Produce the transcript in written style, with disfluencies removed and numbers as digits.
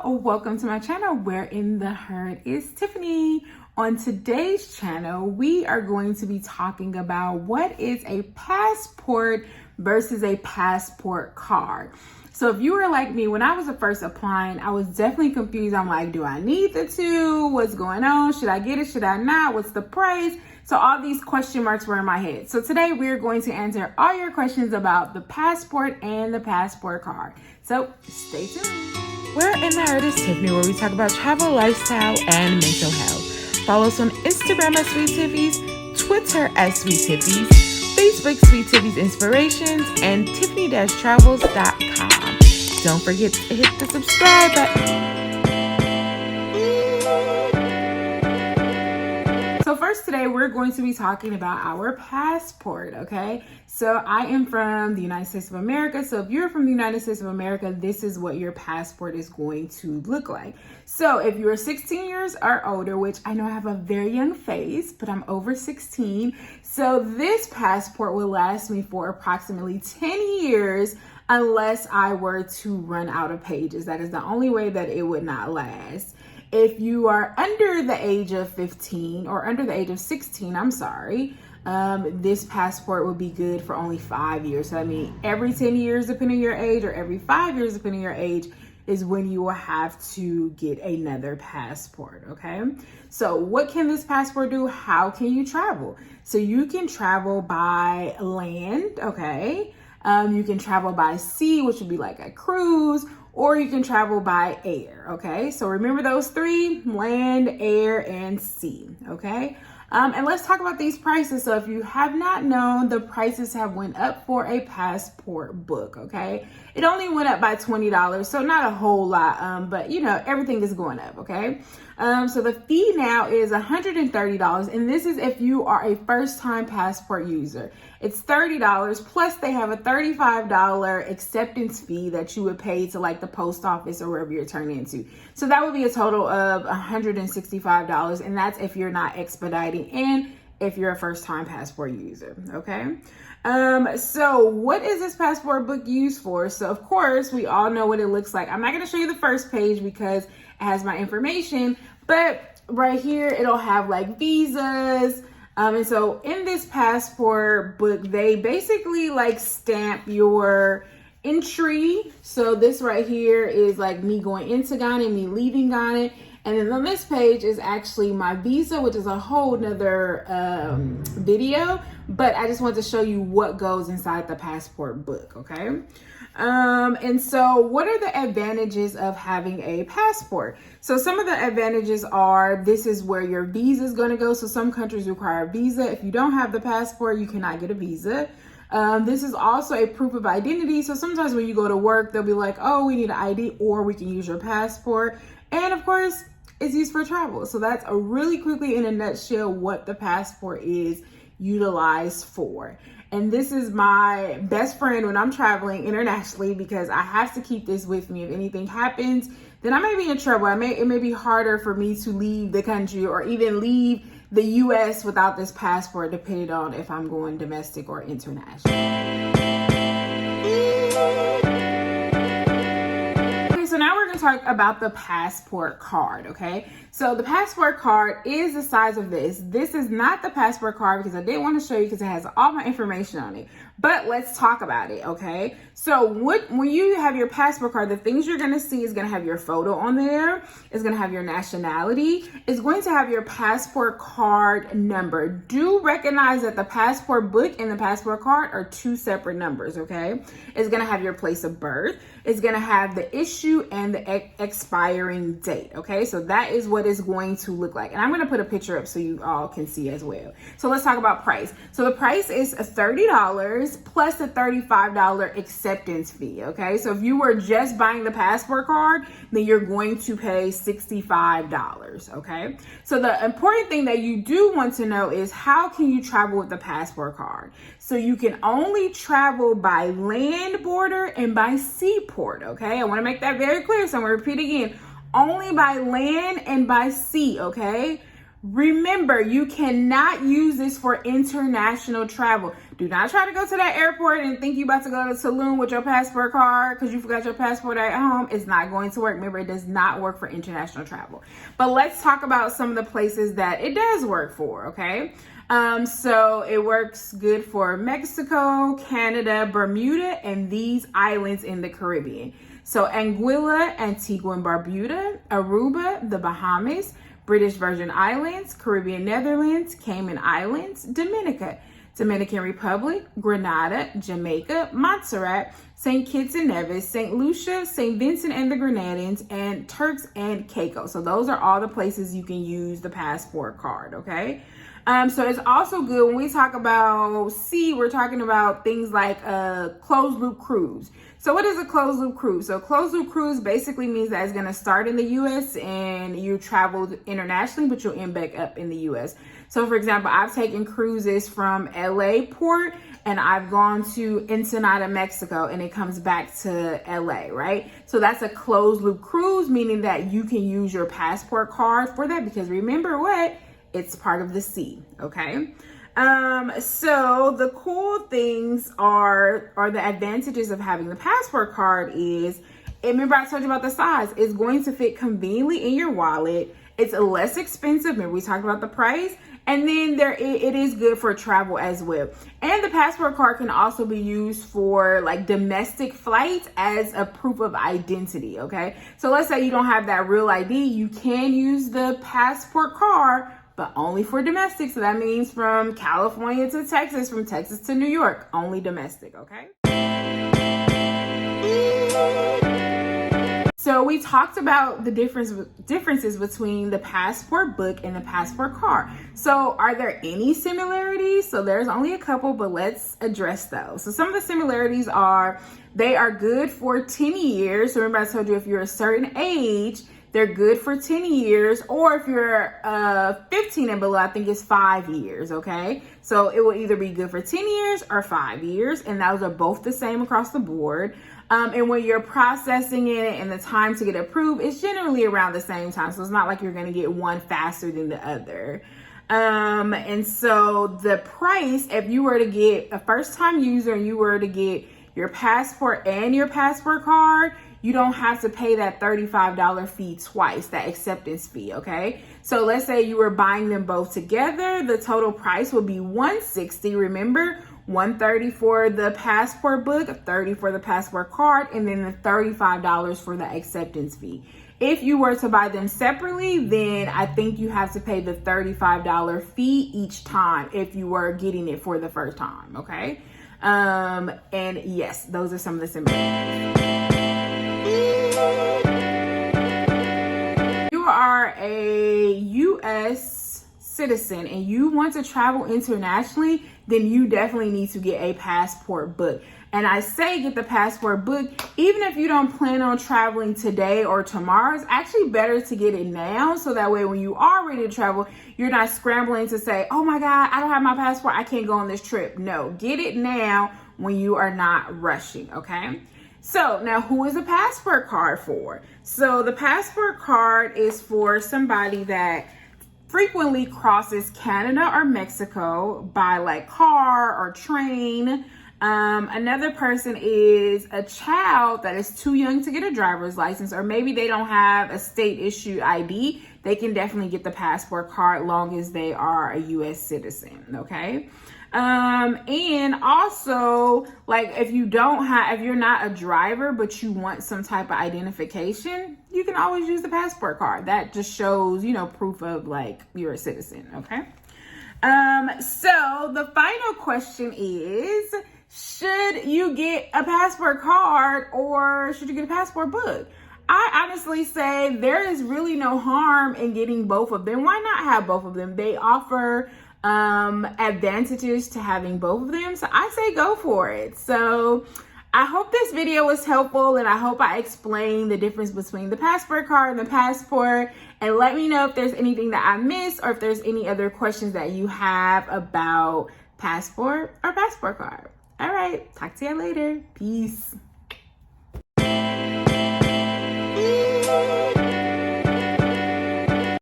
welcome to my channel. Where in the herd is Tiffany. On today's channel, we are going to be talking about what is a passport versus a passport card. So if you were like me, when I was first applying, I was definitely confused. I'm like, do I need the two? What's going on? Should I get it? Should I not? What's the price? So all these question marks were in my head. So today we're going to answer all your questions about the passport and the passport card. So stay tuned. We're in the herd is Tiffany, where we talk about travel, lifestyle, and mental health. Follow us on Instagram at Sweet Tiffies, Twitter at Sweet Tiffies, Facebook Sweet Tiffies Inspirations, and Tiffany-Travels.com. Don't forget to hit the subscribe button. So first today, we're going to be talking about our passport, okay? So I am from the United States of America. So if you're from the United States of America, this is what your passport is going to look like. So if you're 16 years or older, which I know I have a very young face, but I'm over 16. So this passport will last me for approximately 10 years unless I were to run out of pages. That is the only way that it would not last. If you are under the age of 15 or under the age of 16, this passport would be good for only 5 years. So I mean, every 10 years, depending on your age, or every 5 years, depending on your age, is when you will have to get another passport, okay? So what can this passport do? How can you travel? So you can travel by land, okay? You can travel by sea, which would be like a cruise, or you can travel by air, okay? So remember those three: land, air, and sea, okay? And let's talk about these prices. So if you have not known, the prices have went up for a passport book, okay? It only went up by $20, so not a whole lot, but you know, everything is going up, okay? So the fee now is $130, and this is if you are a first-time passport user. It's $30, plus they have a $35 acceptance fee that you would pay to like the post office or wherever you're turning into. So that would be a total of $165, and that's if you're not expediting and if you're a first-time passport user, okay? So what is this passport book used for? So of course, we all know what it looks like. I'm not going to show you the first page because it has my information, but right here, it'll have like visas. And so in this passport book, they basically like stamp your entry. So this right here is like me going into Ghana and me leaving Ghana. And then on this page is actually my visa, which is a whole nother video. But I just want to show you what goes inside the passport book, okay? And so what are the advantages of having a passport? So some of the advantages are, this is where your visa is going to go. So some countries require a visa. If you don't have the passport, you cannot get a visa. This is also a proof of identity. So sometimes when you go to work, they'll be like, oh, we need an ID, or we can use your passport. And of course, it's used for travel. So that's a really quickly in a nutshell what the passport is utilized for. And this is my best friend when I'm traveling internationally, because I have to keep this with me. If anything happens, then I may be in trouble. It may be harder for me to leave the country or even leave the US without this passport, depending on if I'm going domestic or international. So now we're going to talk about the passport card, okay? So the passport card is the size of this. This is not the passport card because I didn't want to show you because it has all my information on it. But let's talk about it, okay? So when you have your passport card, the things you're going to see is going to have your photo on there. It's going to have your nationality. It's going to have your passport card number. Do recognize that the passport book and the passport card are two separate numbers, okay? It's going to have your place of birth. It's going to have the issue and the expiring date, okay? So that is what it's going to look like. And I'm going to put a picture up so you all can see as well. So let's talk about price. So the price is $30 plus a $35 acceptance fee, okay? So if you were just buying the passport card, then you're going to pay $65, okay? So the important thing that you do want to know is, how can you travel with the passport card? So you can only travel by land border and by seaport, okay? I want to make that very clear, so I'm going to repeat again. Only by land and by sea, okay? Remember, you cannot use this for international travel. Do not try to go to that airport and think you about to go to the saloon with your passport card because you forgot your passport at home. It's not going to work. Remember, it does not work for international travel. But let's talk about some of the places that it does work for, okay? So it works good for Mexico, Canada, Bermuda, and these islands in the Caribbean. So Anguilla, Antigua and Barbuda, Aruba, the Bahamas, British Virgin Islands, Caribbean Netherlands, Cayman Islands, Dominican Republic, Grenada, Jamaica, Montserrat, St. Kitts and Nevis, St. Lucia, St. Vincent and the Grenadines, and Turks and Caicos. So those are all the places you can use the passport card, okay? So it's also good when we talk about sea, we're talking about things like a closed loop cruise. So what is a closed loop cruise? So closed loop cruise basically means that it's going to start in the U.S. and you traveled internationally, but you'll end back up in the U.S. So for example, I've taken cruises from LA port and I've gone to Ensenada, Mexico, and it comes back to LA, right? So that's a closed loop cruise, meaning that you can use your passport card for that because remember what? It's part of the sea, okay? So the cool things are the advantages of having the passport card is, remember I told you about the size, it's going to fit conveniently in your wallet. It's less expensive. Remember we talked about the price. And then it is good for travel as well. And the passport card can also be used for like domestic flights as a proof of identity, okay? So let's say you don't have that real ID, you can use the passport card, but only for domestic. So that means from California to Texas, from Texas to New York, only domestic, okay? So we talked about the differences between the passport book and the passport card. So are there any similarities? So there's only a couple, but let's address those. So some of the similarities are they are good for 10 years. So remember I told you if you're a certain age, they're good for 10 years, or if you're 15 and below, I think it's 5 years, okay? So it will either be good for 10 years or 5 years, and those are both the same across the board. And when you're processing it and the time to get approved, it's generally around the same time. So it's not like you're going to get one faster than the other. And so the price, if you were to get a first-time user and you were to get your passport and your passport card, you don't have to pay that $35 fee twice, that acceptance fee, okay? So let's say you were buying them both together, the total price would be $160, remember? $130 for the passport book, $30 for the passport card, and then the $35 for the acceptance fee. If you were to buy them separately, then I think you have to pay the $35 fee each time if you were getting it for the first time, okay? And yes, those are some of the similarities. You are a U.S. citizen and you want to travel internationally, then you definitely need to get a passport book. And I say get the passport book, even if you don't plan on traveling today or tomorrow, it's actually better to get it now. So that way when you are ready to travel, you're not scrambling to say, oh my God, I don't have my passport, I can't go on this trip. No, get it now when you are not rushing, okay? So now who is a passport card for? So the passport card is for somebody that frequently crosses Canada or Mexico by like car or train. Another person is a child that is too young to get a driver's license, or maybe they don't have a state issued ID. They can definitely get the passport card long as they are a U.S. citizen, okay? And also, like if you're not a driver, but you want some type of identification, you can always use the passport card. That just shows, proof of like you're a citizen, okay? So the final question is, should you get a passport card or should you get a passport book? I honestly say there is really no harm in getting both of them. Why not have both of them? They offer advantages to having both of them. So I say go for it. So I hope this video was helpful and I hope I explained the difference between the passport card and the passport. And let me know if there's anything that I missed or if there's any other questions that you have about passport or passport card. All right, talk to you later. Peace.